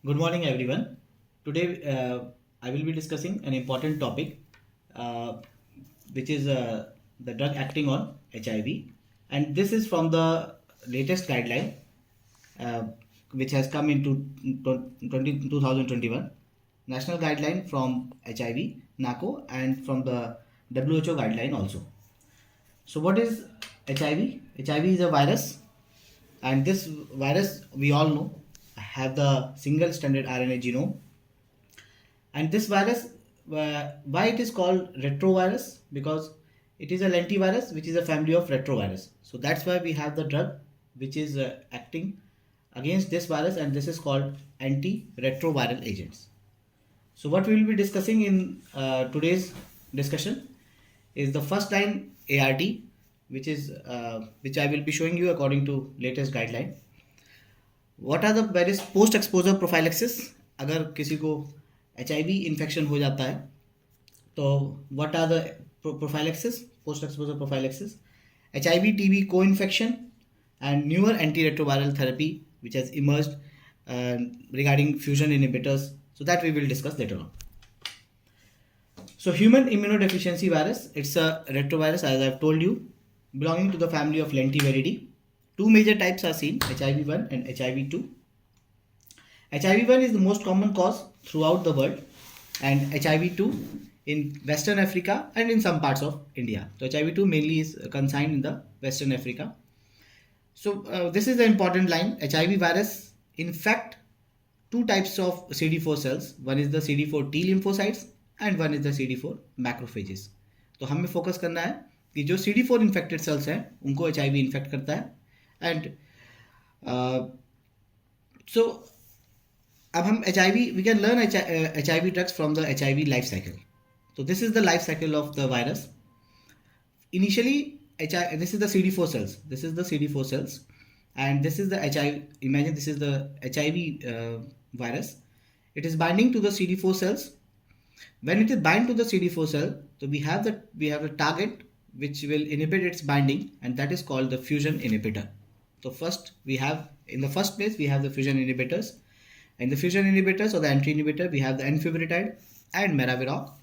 Good morning, everyone. Today, I will be discussing an important topic, uh, which is the drug acting on HIV, and this is from the latest guideline, uh, which has come into 2021 national guideline from HIV, NACO, and from the WHO guideline also. So, what is HIV? HIV is a virus, and this virus we all know have the single stranded RNA genome. And this virus, why it is called retrovirus? Because it is a lentivirus which is a family of retrovirus. So that's why we have the drug which is acting against this virus, and this is called antiretroviral agents. So what we will be discussing in today's discussion is the first line ART, which I will be showing you according to latest guideline. What are the various post exposure prophylaxis? अगर किसी को HIV infection हो जाता है तो what are the prophylaxis, post exposure prophylaxis? HIV TB co-infection and newer antiretroviral therapy which has emerged regarding fusion inhibitors, so that we will discuss later on. So human immunodeficiency virus, it's a retrovirus as I've told you, belonging to the family of Lentiviridae. Two major types are seen, HIV-1 and HIV-2. HIV-1 is the most common cause throughout the world, and HIV-2 in Western Africa and in some parts of India. So HIV-2 mainly is consigned in the Western Africa. So this is the important line. HIV virus infect two types of CD4 cells. One is the CD4 T lymphocytes and one is the CD4 macrophages. तो हमें focus करना है कि जो CD4 infected cells हैं उनको HIV infect करता है. एंड सो अब हम HIV, we can learn HIV drugs from the HIV life cycle. So this is the life cycle of the virus. Initially, this is the CD4 cells. This is the CD4 cells, and this is the HIV. Imagine this is the HIV virus. It is binding to the CD4 cells. When it is bind to the CD4 cell, so we have a target which will inhibit its binding, and that is called the fusion inhibitor. So first we have, in the first place, we have the fusion inhibitors. In the fusion inhibitors or the anti-inhibitor, we have the enfibrotide and maraviroc.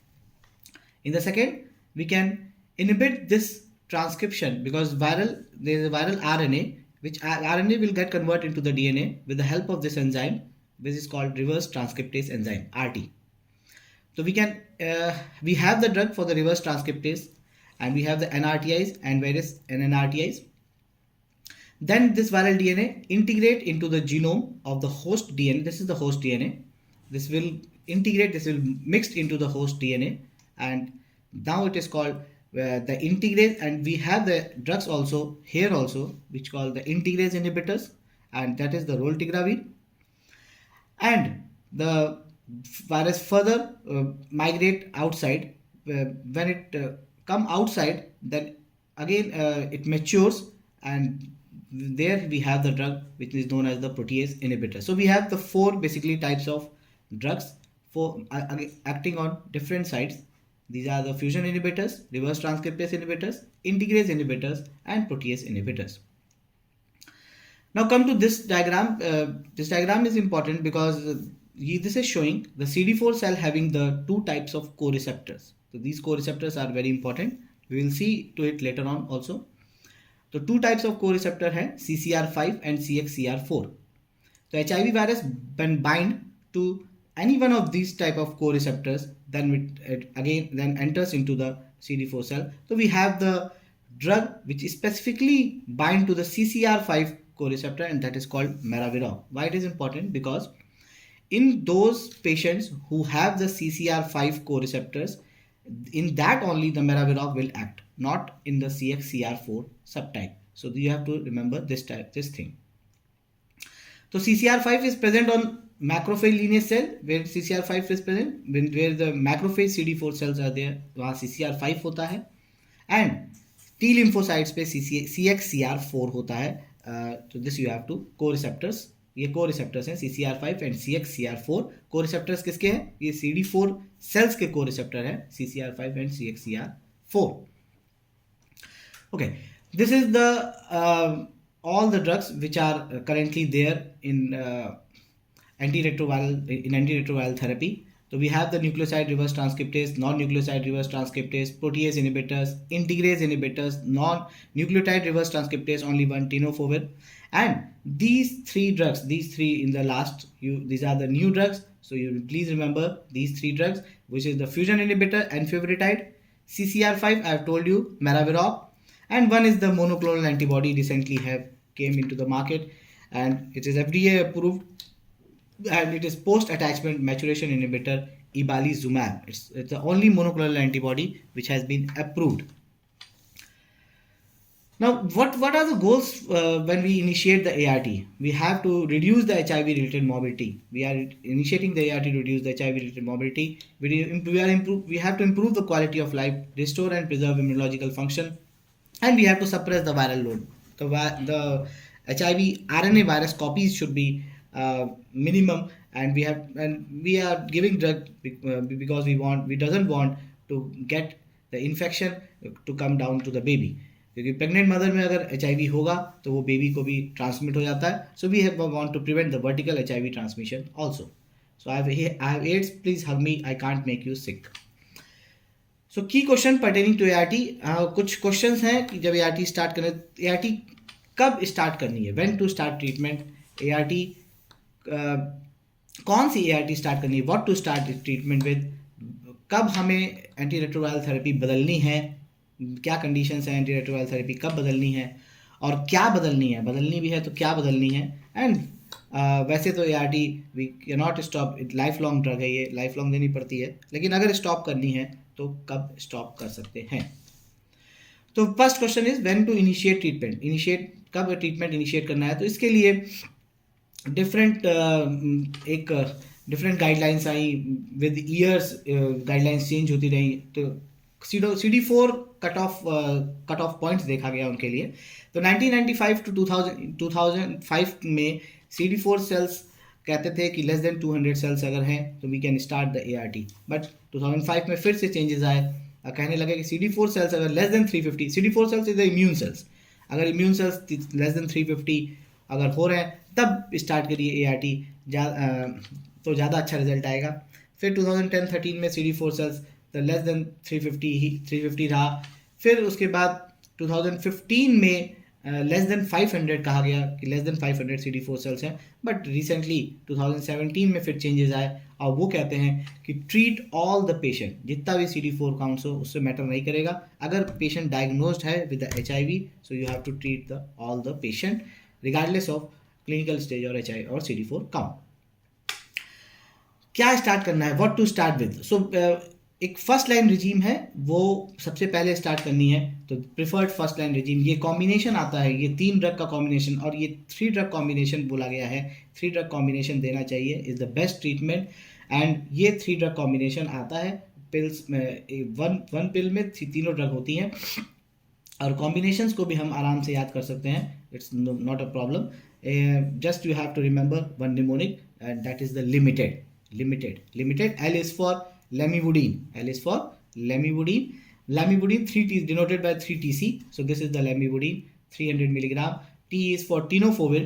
In the second, we can inhibit this transcription because there is a viral RNA, which RNA will get converted into the DNA with the help of this enzyme, which is called reverse transcriptase enzyme, RT. So we have the drug for the reverse transcriptase, and we have the NRTIs and various NNRTIs. Then this viral DNA integrate into the genome of the host DNA. This is the host DNA. This will integrate, this will mixed into the host DNA, and now it is called the integrase. And we have the drugs also here also, which called the integrase inhibitors, and that is the raltegravir. And the virus further migrate outside. When it come outside, then again it matures, and there we have the drug which is known as the protease inhibitor. So we have the four basically types of drugs for acting on different sites. These are the fusion inhibitors, reverse transcriptase inhibitors, integrase inhibitors, and protease inhibitors. Now come to this diagram. This diagram is important because this is showing the CD4 cell having the two types of co-receptors. So these co-receptors are very important. We will see to it later on also. So two types of co-receptor हैं, CCR5 and CXCR4. So HIV virus when bind to any one of these type of co-receptors, then it again then enters into the CD4 cell. So we have the drug which specifically bind to the CCR5 co-receptor, and that is called maraviroc. Why it is important? Because in those patients who have the CCR5 co-receptors, in that only the maraviroc will act, not in the CXCR4 subtype. So you have to remember this thing. So CCR5 is present on macrophage lineage cell, where CCR5 is present, where the macrophage CD4 cells are there, वहाँ CCR5 होता है, and T lymphocytes पे CXCR4 होता है. So this you have to co-receptors. ये co-receptors हैं CCR5 and CXCR4. co-receptors किसके हैं? ये CD4 cells के co-receptor हैं CCR5 and CXCR4. Okay, this is the all the drugs which are currently there in antiretroviral therapy. So we have the nucleoside reverse transcriptase, non-nucleoside reverse transcriptase, protease inhibitors, integrase inhibitors, non-nucleotide reverse transcriptase, only one, tenofovir. And these three drugs, these three in the last, these are the new drugs. So you please remember these three drugs, which is the fusion inhibitor enfiviritide, CCR5, I have told you, maraviroc, and one is the monoclonal antibody recently have came into the market, and it is FDA approved, and it is post-attachment maturation inhibitor ibalizumab. It's the only monoclonal antibody which has been approved. Now, what are the goals when we initiate the ART? We have to reduce the HIV-related morbidity. We are initiating the ART to reduce the HIV-related morbidity. We have to improve the quality of life, restore and preserve immunological function, and we have to suppress the viral load. The HIV RNA virus copies should be minimum, and we are giving drug because we doesn't want to get the infection to come down to the baby. क्योंकि pregnant mother में अगर HIV होगा तो वो baby को भी transmit हो जाता है. So we want to prevent the vertical HIV transmission also. So I have AIDS, please hug me, I can't make you sick. So key question pertaining to ART. कुछ questions हैं कि जब ART start करना, ART कब start करनी है, when to start treatment ART, कौन सी ART स्टार्ट करनी है, what to start treatment with, कब हमें एंटी रेट्रोवायरल थेरेपी बदलनी है, क्या कंडीशंस हैं, एंटी रेट्रोवायरल थेरेपी कब बदलनी है और क्या बदलनी है, बदलनी भी है तो क्या बदलनी है. एंड वैसे तो ART we can not stop, life long drug है, ये लाइफ लॉन्ग देनी पड़ती है, लेकिन अगर स्टॉप करनी है तो कब स्टॉप कर सकते हैं. तो first question is when to initiate treatment, कब ट्रीटमेंट इनिशिएट करना है. तो इसके लिए डिफरेंट गाइडलाइंस आई, विद ईयर्स गाइडलाइंस चेंज होती रही. तो CD4 कट ऑफ पॉइंट्स देखा गया उनके लिए. तो 1995 टू 2005 में CD4 सेल्स कहते थे कि लेस देन 200 सेल्स अगर हैं तो we can start the ART. But 2005 में फिर से चेंजेस आए, कहने लगे कि CD4 सेल्स अगर less than 350, CD4 cells is the immune cells, अगर इम्यून सेल्स लेस देन 350 अगर हो रहे हैं तब स्टार्ट करिए ART, तो ज़्यादा अच्छा रिजल्ट आएगा. फिर 2010-13 में CD4 सेल्स तो लेस देन 350 रहा. फिर उसके बाद 2015 में लेस देन 500 कहा गया कि लेस देन 500 CD4 सेल्स हैं. बट रिसेंटली 2017 में फिर चेंजेस आए और वो कहते हैं कि ट्रीट ऑल द पेशेंट, जितना भी CD4 काउंट्स हो उससे मैटर नहीं करेगा. अगर पेशेंट डायग्नोज्ड है with HIV, so you have to treat all the patient regardless of clinical stage और HIV और CD4 काउंट. क्या स्टार्ट करना है, what to start with. So एक फर्स्ट लाइन रिजीम है, वो सबसे पहले स्टार्ट करनी है. तो प्रिफर्ड फर्स्ट लाइन रिजीम, ये कॉम्बिनेशन आता है, ये 3 ड्रग का कॉम्बिनेशन और ये 3 ड्रग कॉम्बिनेशन बोला गया है. 3 ड्रग कॉम्बिनेशन देना चाहिए, is the best treatment. And ये 3 ड्रग कॉम्बिनेशन आता है पिल्स में, वन पिल में तीनों ड्रग होती हैं. और कॉम्बिनेशंस को भी हम आराम से याद कर सकते हैं, it's not a problem. Just you have to remember one mnemonic, and that is the limited. L is for lamivudine. L is for lamivudine. Lamivudine 3T is denoted by 3TC. So this is the lamivudine 300 milligram. T is for tenofovir.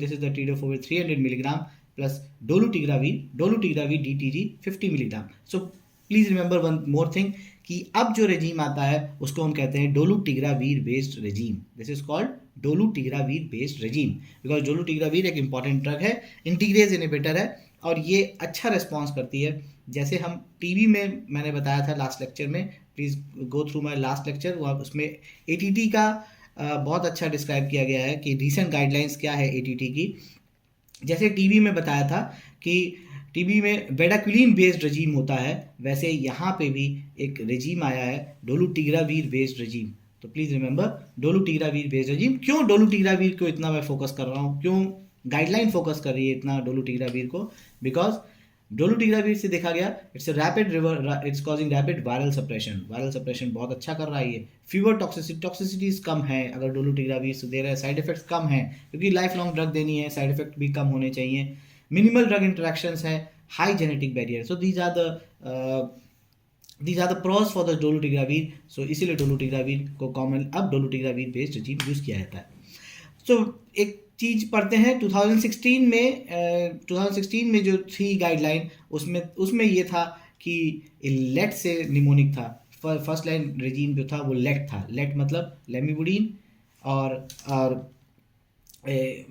This is the tenofovir 300 milligram plus dolutegravir. Dolutegravir DTG 50 milligram. So please remember one more thing कि अब जो regime आता है उसको हम कहते हैं dolutegravir based regimen. This is called dolutegravir based regimen because dolutegravir एक इंपॉर्टेंट ड्रग है, इंटीग्रेज इनहिबिटर है और ये अच्छा रिस्पॉन्स करती है. जैसे हम टीबी में मैंने बताया था लास्ट लेक्चर में, please go through my last lecture, वहाँ उसमें ATT का बहुत अच्छा डिस्क्राइब किया गया है कि रीसेंट गाइडलाइंस क्या है ATT की. जैसे टीबी में बताया था कि टीबी में बेडाक्विलिन बेस्ड रेजीम होता है, वैसे यहाँ पे भी एक रेजीम आया है डोलूटिग्रावीर बेस्ड रेजीम. तो प्लीज़ रिमेंबर डोलूटिग्रावीर बेस्ड रेजीम. क्यों डोलूटिग्रावीर को इतना मैं फोकस कर रहा हूँ, क्यों गाइडलाइन फोकस कर रही है इतना डोलूटिग्रावीर को, बिकॉज डोलूटिग्रावीर से देखा गया it's causing rapid viral suppression. Viral suppression बहुत अच्छा कर रहा है ये. फीवर टॉक्सिसिटीज कम है अगर डोलूटिग्रावीर से दे रहा है, साइड इफेक्ट्स कम है क्योंकि लाइफ लॉन्ग ड्रग देनी है, साइड इफेक्ट भी कम होने चाहिए. मिनिमल ड्रग इंटरेक्शंस है, high genetic barrier. So these are the pros for the dolutegravir. सो इसीलिए डोलूटिग्रावीर को कॉमन अब डोलूटिग्रावीर बेस्ड रेजीम यूज़ किया जाता है. सो एक चीज पढ़ते हैं 2016 में जो थी गाइडलाइन, उसमें ये था कि लेट से निमोनिक था। फर्स्ट लाइन रेजीम जो था वो लेट था। लेट मतलब लेमिबुडिन। और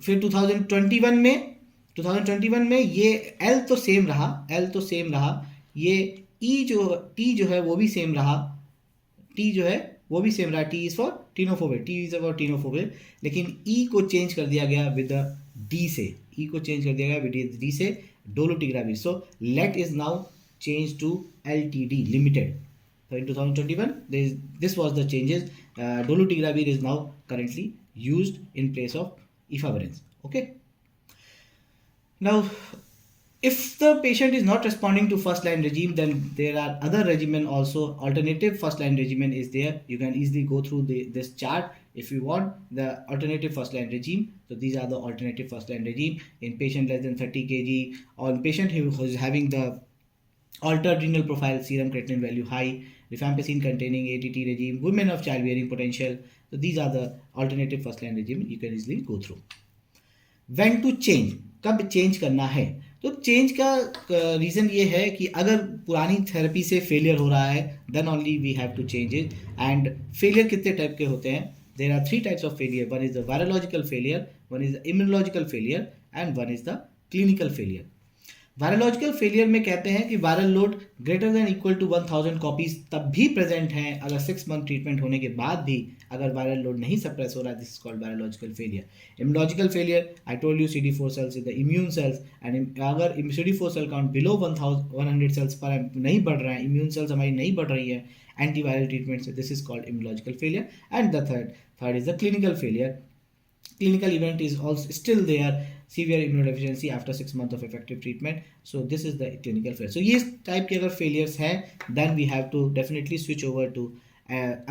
फिर 2021 में ये एल तो सेम रहा, ये टी जो है वो भी सेम रहा। टी इज फॉर टीनोफोबिर, लेकिन ई को चेंज कर दिया गया विद डी से, dolutegravir. So let is now change to LTD, limited. So in 2021, this was the changes. Dolutegravir is now currently used in place of efavirenz. Okay. Now, if the patient is not responding to first line regime, then there are other regimen also. Alternative first line regimen is there. You can easily go through this chart if you want the alternative first line regime. So these are the alternative first line regime in patient less than 30 kg, or in patient who is having the altered renal profile, serum creatinine value high, rifampicin containing ATT regime, women of childbearing potential. So these are the alternative first line regime you can easily go through. When to change, कब change करना है? तो change का reason ये है कि अगर पुरानी थेरेपी से फेलियर हो रहा है, then only we have to change it. And failure कितने टाइप के होते हैं? There are 3 types of failure. One is the virological failure, one is the immunological failure, and one is the clinical failure. Virological failure में कहते हैं कि viral load greater than equal to 1000 copies तब भी present हैं अगर 6 month treatment होने के बाद भी अगर वायरल लोड नहीं सप्रेस हो रहा है. This is called virological failure. Immunological failure, I told you CD4 cells is the immune cells, and अगर CD4 cell count below 100 sales पर नहीं बढ़ रहा है, इम्यून सेल्स हमारी नहीं बढ़ रही है एंटीवायरल ट्रीटमेंट से, this is called immunological failure. And the third is the clinical failure. Clinical event is also still there, severe immunodeficiency after 6 months of effective treatment. So this is the clinical failure. So this type के अगर failures हैं, then we have to definitely switch over to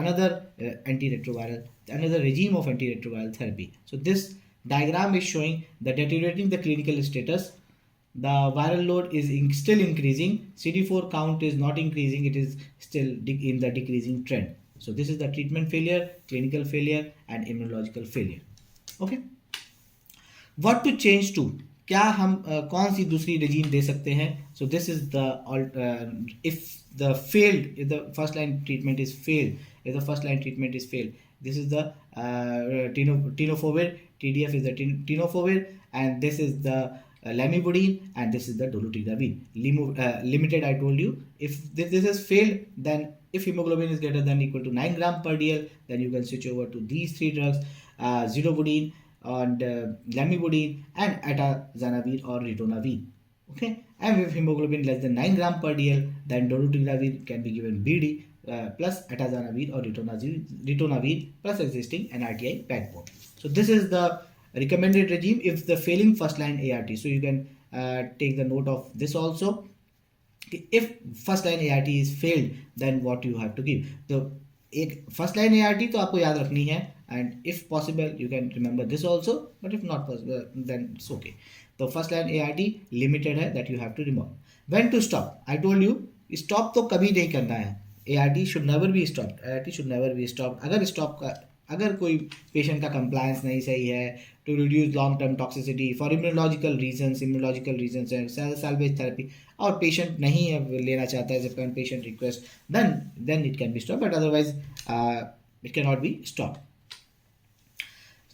another antiretroviral, another regime of antiretroviral therapy. So this diagram is showing the deteriorating the clinical status. The viral load is still increasing. CD4 count is not increasing. It is still in the decreasing trend. So this is the treatment failure, clinical failure, and immunological failure. Okay. What to change to, क्या हम कौन सी दूसरी regime दे सकते हैं? So this is the if the first line treatment is failed, this is the tenofovir. TDF is the tenofovir, and this is the lamivudine, and this is the dolutegravir. Limited, I told you. If this has failed, then if hemoglobin is greater than equal to 9 gram per DL, then you can switch over to these 3 drugs, zidovudine and lamivudine and atazanavir or ritonavir. Okay, and with hemoglobin less than 9 gram per DL, then dolutegravir can be given BD plus atazanavir or ritonavir plus existing NRTI backbone. So this is the recommended regime if the failing first line ART. So you can take the note of this also. If first line ART is failed, then what you have to give? So एक first line ART तो आपको याद रखनी है, and if possible you can remember this also, but if not possible then it's okay. तो first line ART limited है, that you have to remember. When to stop? I told you stop तो कभी नहीं करना है. ART should never be stopped. अगर कोई patient का कंप्लायंस नहीं सही है, to reduce long term toxicity for immunological reasons है, सैल्वेज थेरेपी, और पेशेंट नहीं लेना चाहता है, जब patient request, then it can be stop, but otherwise it can not be stop.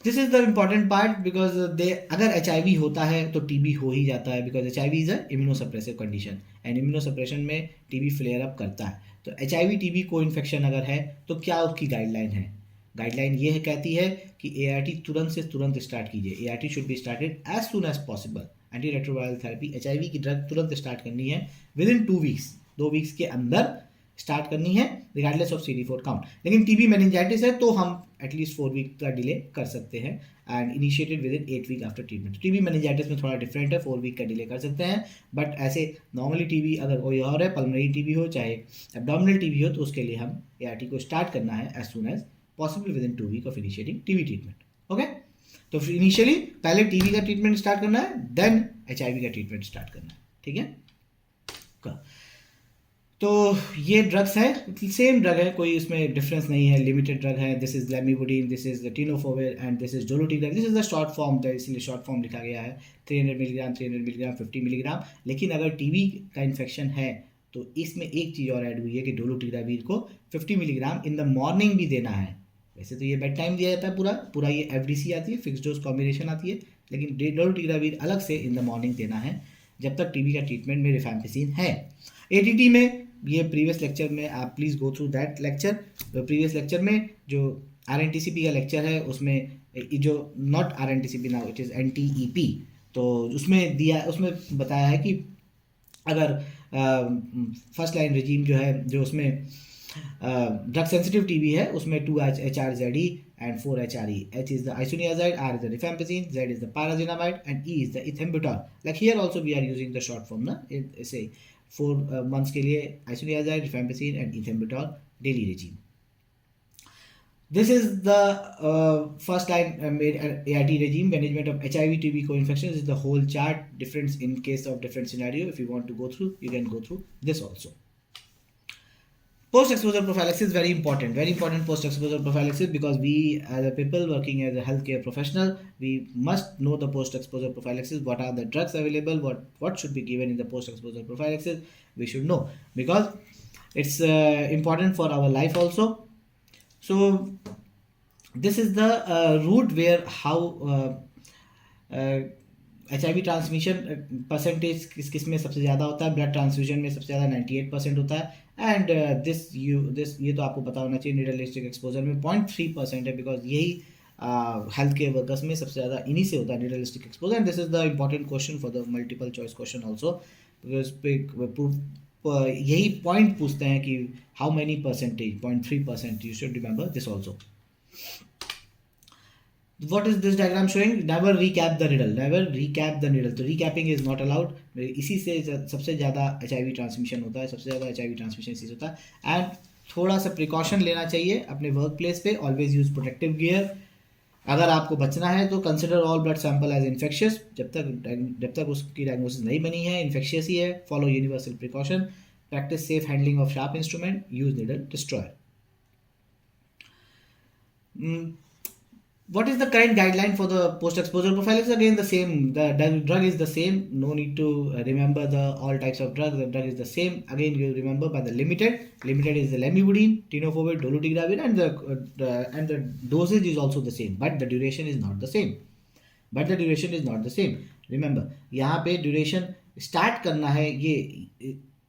This is the important part, because अगर HIV होता है तो TB हो ही जाता है, because HIV is a immunosuppressive condition, and immunosuppression में TB फ्लेयर अप करता है. तो HIV TB को इन्फेक्शन अगर है तो क्या उसकी गाइडलाइन है? गाइडलाइन ये है, कहती है कि ART तुरंत से तुरंत स्टार्ट कीजिए. ART should be started as soon as possible. Anti retroviral therapy HIV की ड्रग तुरंत स्टार्ट करनी है, विद इन 2 वीक्स, 2 वीक्स के अंदर स्टार्ट करनी है, रिगार्डलेस ऑफ CD4 काउंट. लेकिन TB मेनिंजाइटिस है तो हम एटलीस्ट 4 वीक का डिले कर सकते हैं, and initiated within 8 week after treatment. TB meningitis में थोड़ा डिफरेंट है, 4 वीक का डिले कर सकते हैं, बट ऐसे नॉर्मली TB अगर कोई और है, पल्मोनरी TB हो चाहे एब्डोमिनल TB हो, तो उसके लिए हम ART को स्टार्ट करना है as soon as possibly within 2 weeks of initiating TB treatment. Okay, तो इनिशियली पहले TB का ट्रीटमेंट स्टार्ट करना है, देन HIV का ट्रीटमेंट स्टार्ट करना है. ठीक है. तो ये ड्रग्स हैं, सेम ड्रग है, कोई इसमें डिफरेंस नहीं है, लिमिटेड ड्रग है. This is lamivudine, this is tenofovir and this is dolutegravir. This is the short form, इसलिए शॉर्ट फॉर्म लिखा गया है. 300 मिलीग्राम, 300 मिलीग्राम, 50 मिलीग्राम. लेकिन अगर टीबी का इन्फेक्शन है तो इसमें एक चीज़ और ऐड हुई है कि डोलोटिग्रावीर को 50 मिलीग्राम इन द मॉर्निंग भी देना है. वैसे तो ये बेड टाइम दिया जाता है, पूरा पूरा ये एफडीसी आती है, फिक्स डोज कॉम्बिनेशन आती है, लेकिन डोलोटिग्रावीर अलग से इन द मॉर्निंग देना है जब तक टीबी का ट्रीटमेंट में रिफैम्पिसिन है. एटीटी में ये प्रीवियस लेक्चर में आप please go through that lecture. Previous lecture में जो आरएनटीसीपी का लेक्चर है उसमें जो not RNTCP now it is NTEP, तो उसमें बताया है कि अगर फर्स्ट लाइन रिजीम जो है, जो उसमें ड्रग सेंसिटिव टीबी है, उसमें 2 HRZE and 4 HRE. H is the isoniazide, R is the rifampicin, Z is the pyrazinamide, and E is the ethambutol. Like here also we are using the short form na, say 4 months के लिए isoniazide, rifampicin and ethambutol daily regime. This is the first line made ART regime. Management of HIV TB co-infections is the whole chart. Difference in case of different scenario. If you want to go through, you can go through this also. Post exposure prophylaxis is very important post exposure prophylaxis, because we as a people working as a healthcare professional, we must know the post exposure prophylaxis. What are the drugs available, what should be given in the post exposure prophylaxis, we should know, because it's important for our life also. So this is the route where how HIV transmission percentage किस में सबसे ज़्यादा होता है. Blood transfusion में सबसे ज़्यादा 98% होता है. एंड दिस ये तो आपको पता होना चाहिए. नीडलिस्टिक एक्सपोजर में 0.3% है, बिकॉज यही हेल्थ केयर वर्कर्स में सबसे ज़्यादा इन्हीं से होता है needlestick exposure. And this is the important question for the multiple choice question also, because यही पॉइंट पूछते हैं कि how many percentage, 0.3%. You should remember this also. What is this diagram showing? Never recap the riddle. Never recap the riddle. तो recapping is not allowed. इसी से सबसे ज़्यादा HIV transmission होता है, सबसे ज़्यादा HIV ट्रांसमिशन इसी से होता है. एंड थोड़ा सा प्रिकॉशन लेना चाहिए अपने वर्क प्लेस पे. Always use protective gear. अगर आपको बचना है तो consider all blood sample as infectious. जब तक उसकी डायग्नोसिस नहीं बनी है, इन्फेक्शियस ही है. Follow universal precaution. Practice safe handling of sharp instrument. Use needle destroyer. What is the current guideline for the post-exposure prophylaxis? Again, the same. The drug is the same. No need to remember the all types of drugs. The drug is the same. Again, you remember by the limited. Limited is the lemibudine, tenofovir, dolutegravir, and the dosage is also the same. But the duration is not the same. Remember, यहाँ पे duration start करना है ये.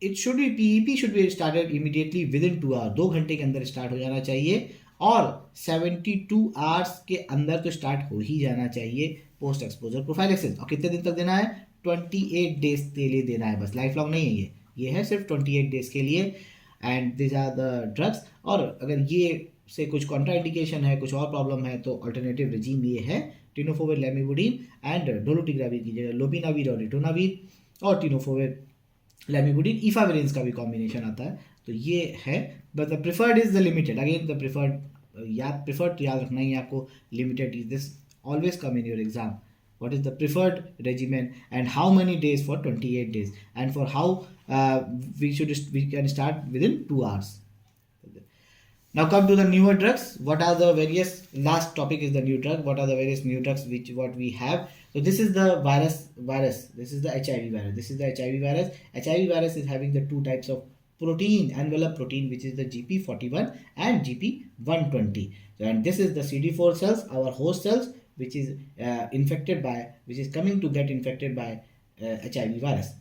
It should be PEP should be started immediately within 2 hours. 2 घंटे के अंदर start हो जाना चाहिए. और 72 आवर्स के अंदर तो स्टार्ट हो ही जाना चाहिए पोस्ट एक्सपोजर प्रोफाइलेक्सिस. और कितने दिन तक देना है? 28 डेज के लिए देना है बस. लाइफ लॉन्ग नहीं है ये है सिर्फ 28 डेज के लिए. And this are the drugs. और अगर ये से कुछ कॉन्ट्राइंडिकेशन है, कुछ और प्रॉब्लम है, तो अल्टरनेटिव रिजीम ये है. टिनोफोविर, लेमिबुडिन एंड डोलोटिग्राविर की जगह लोपिनाविर और रिटोनाविर, और टिनोफोविर, लेमिबुडिन, इफाविरेंस का भी कॉम्बिनेशन आता है. तो ये है. But the preferred is the limited. Again the preferred तो याद रखना ही आपको. Limited is this always come in your exam. what is the preferred regimen and how many days for 28 days, and for how we can start within 2 hours. Now come to the newer drugs. What are the various, last topic is the new drug. What are the various new drugs what we have? So this is the virus. This is the HIV virus. HIV virus is having the 2 types of protein, envelope protein, which is the GP41 and GP120. And this is the CD4 cells, our host cells, which is which is coming to get infected by HIV virus.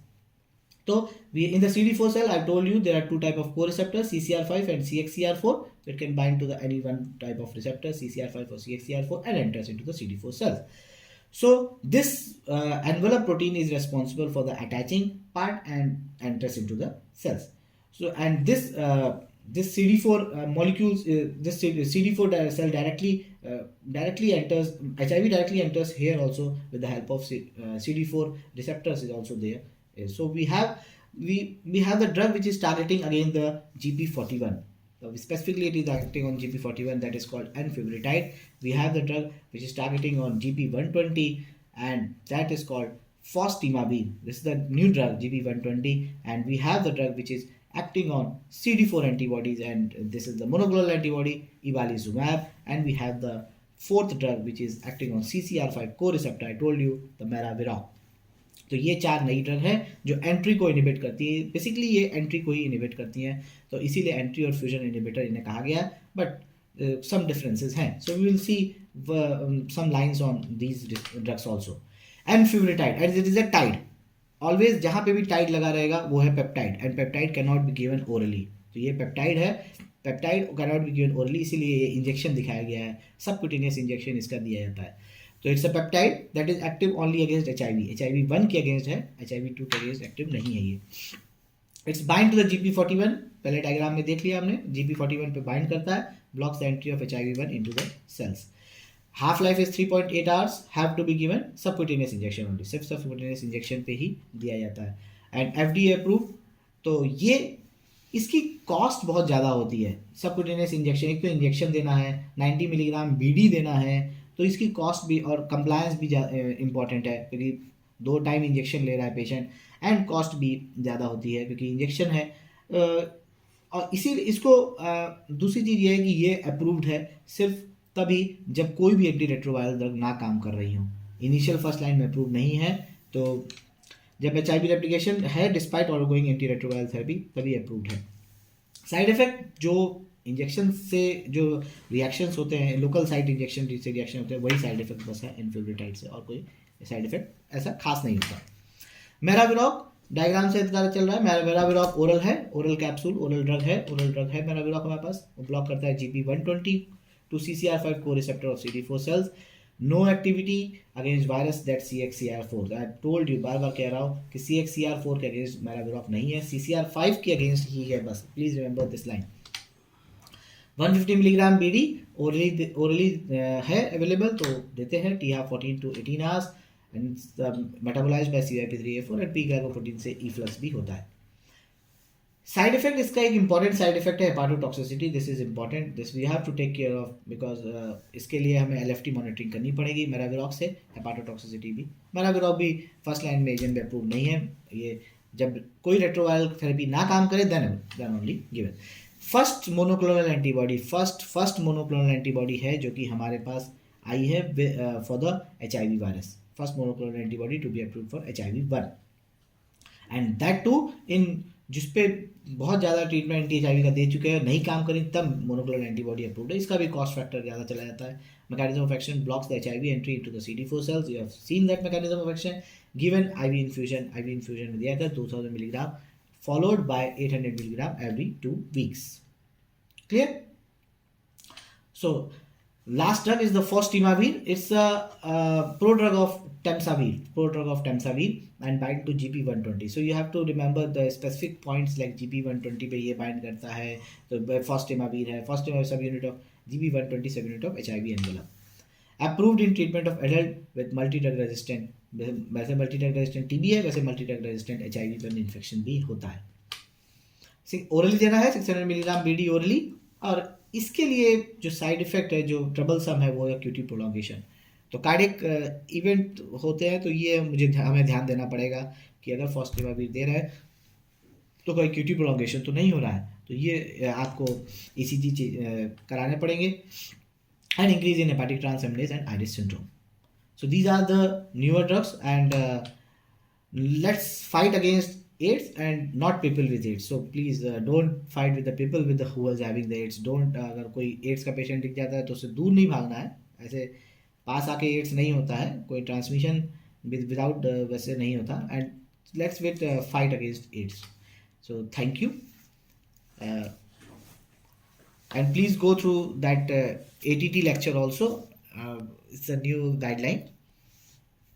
So in the CD4 cell, I told you there are 2 type of co-receptors, CCR5 and CXCR4. So it can bind to the any one type of receptor, CCR5 or CXCR4, and enters into the CD4 cells. So this envelope protein is responsible for the attaching part and enters into the cells. So and this CD4 molecules, this CD4 cell directly enters, HIV directly enters here also with the help of CD4 receptors is also there. So we have the drug which is targeting again the GP41. So specifically it is acting on GP41, that is called enfibrotide. We have the drug which is targeting on GP120, and that is called fostimabine. This is the new drug GP120, and we have the drug which is acting on CD4 antibodies, and this is the monoclonal antibody evolizumab. And we have the fourth drug which is acting on CCR5 co-receptor. I told you the maraviroc. तो ये 4 नई drug हैं जो entry को inhibit करती है. Basically ये entry को ही इनिबिट करती हैं, तो इसीलिए एंट्री और फ्यूजन इनिबिटर इन्हें कहा गया है. बट सम डिफरेंसेस हैं. So we will see some lines on these drugs also. And fuvirtide, and it is a tide. Always जहाँ पे भी टाइड लगा रहेगा वो है peptide, and peptide can not be given orally. तो ये पेप्टाइड है, peptide can not be given orally, इसीलिए ये इंजेक्शन दिखाया गया है. सबक्यूटेनियस इंजेक्शन इसका दिया जाता है. तो it's a peptide that is active only against HIV. HIV-1 के अगेंस्ट है, HIV-2 के अगेंस्ट एक्टिव नहीं है ये. It's bind to the GP41. पहले डायग्राम में देख लिया हमने, GP41 पे बाइंड करता है, blocks the entry of HIV-1 into the cells. Half life is 3.8 hours, have to be given subcutaneous injection only. सिर्फ सबक्यूटेनियस इंजेक्शन पे ही दिया जाता है. And FDA approve. तो ये इसकी कॉस्ट बहुत ज़्यादा होती है. सबक्यूटेनियस इंजेक्शन, एक तो इंजेक्शन देना है, 90 मिलीग्राम BD देना है, तो इसकी कॉस्ट भी और कंप्लायंस भी इम्पॉर्टेंट है, क्योंकि 2 टाइम इंजेक्शन ले रहा है पेशेंट, एंड कॉस्ट भी ज़्यादा होती है क्योंकि इंजेक्शन है. और इसी इसको दूसरी चीज़ ये है कि ये अप्रूव्ड है सिर्फ तभी जब कोई भी एंटी रेट्रोवायरल ड्रग ना काम कर रही हो. इनिशियल फर्स्ट लाइन में अप्रूव नहीं है, तो जब HIV रेप्लिकेशन है despite ongoing anti retroviral therapy तभी अप्रूव्ड है. साइड इफेक्ट जो इंजेक्शन से जो रिएक्शंस होते हैं, लोकल साइट इंजेक्शन से रिएक्शन होते हैं, वही साइड इफेक्ट बस है इनफिब्रिटाइड से, और कोई साइड इफेक्ट ऐसा खास नहीं होता. मेराविरोक डायग्राम से पता चल रहा है, मेराविरोक ओरल है, ओरल कैप्सूल, ओरल ड्रग है मेराविरोक हमारे पास. वो ब्लॉक करता है GP120 to CCR5 co receptor of CD4 cells. No activity against virus that CXCR4. I told you, बार बार कह रहा हूँ कि CXCR4 के अगेंस्ट मेराविरोक नहीं है, CCR5 के अगेंस्ट ही है बस. Please remember this line. 150 milligram BD orally है अवेलेबल, तो देते हैं. TH 14 to 18 hours, and metabolised by CYP3A4, and P glycoprotein से इफ्लक्स भी होता है. साइड इफेक्ट, इसका एक इंपॉर्टेंट साइड इफेक्ट है hepatotoxicity. This is important, this we have to take care of, because इसके लिए हमें LFT मॉनिटरिंग करनी पड़ेगी. मेराविरोक से हेपाटोटॉक्सिसिटी भी, मेराविरोक भी फर्स्ट लाइन में एजेंट अप्रूव नहीं है. ये जब कोई रेट्रोवायरल थेरेपी ना काम करे then only given. First monoclonal antibody है जो कि हमारे पास आई है for the HIV virus. First monoclonal antibody to be approved for HIV-1, and that too in जिसपे बहुत ज़्यादा ट्रीटमेंट HIV का दे चुके हैं, नहीं काम करी, तब मोनोक्लोनल एंटीबॉडी अप्रूव्ड है. इसका भी कॉस्ट फैक्टर ज़्यादा चला जाता है. Mechanism of action blocks the HIV entry into the CD4 cells. You have seen that mechanism of action. Given IV infusion में दिया था 2000 milligram followed by 800 milligram every 2 weeks. Clear? So last drug is the fostimavir. It's a prodrug of temsavir and bind to GP120. So you have to remember the specific points like GP120 पे ये bind करता है, तो fostimavir है. Fostimavir subunit of GP120 subunit of HIV envelope. Approved in treatment of adult with multi-drug resistant. वैसे multidrug resistant TB है, वैसे multidrug resistant HIV पर इन्फेक्शन भी होता है. ओरली देना है 600 मिलीग्राम BD ओरली. और इसके लिए जो साइड इफेक्ट है, जो ट्रबल सम है, वो है QT प्रोलॉन्गेशन. तो कार्डियक इवेंट होते हैं, तो ये हमें ध्यान देना पड़ेगा कि अगर फॉस्टिमाविर दे रहा है तो कोई QT प्रोलॉन्गेशन तो नहीं हो रहा है. तो ये आपको ECG कराने पड़ेंगे. And increase in hepatic transaminase and iris syndrome. So these are the newer drugs, and let's fight against AIDS and not people with AIDS. So please don't fight with the people who is having the AIDS. Don't अगर कोई AIDS का patient दिख जाता है तो उससे दूर नहीं भागना है. ऐसे पास आके AIDS नहीं होता है, कोई ट्रांसमिशन विदाउट वैसे नहीं होता. And let's with fight against AIDS. So thank you, and please go through that ATT lecture also. It's a new guideline.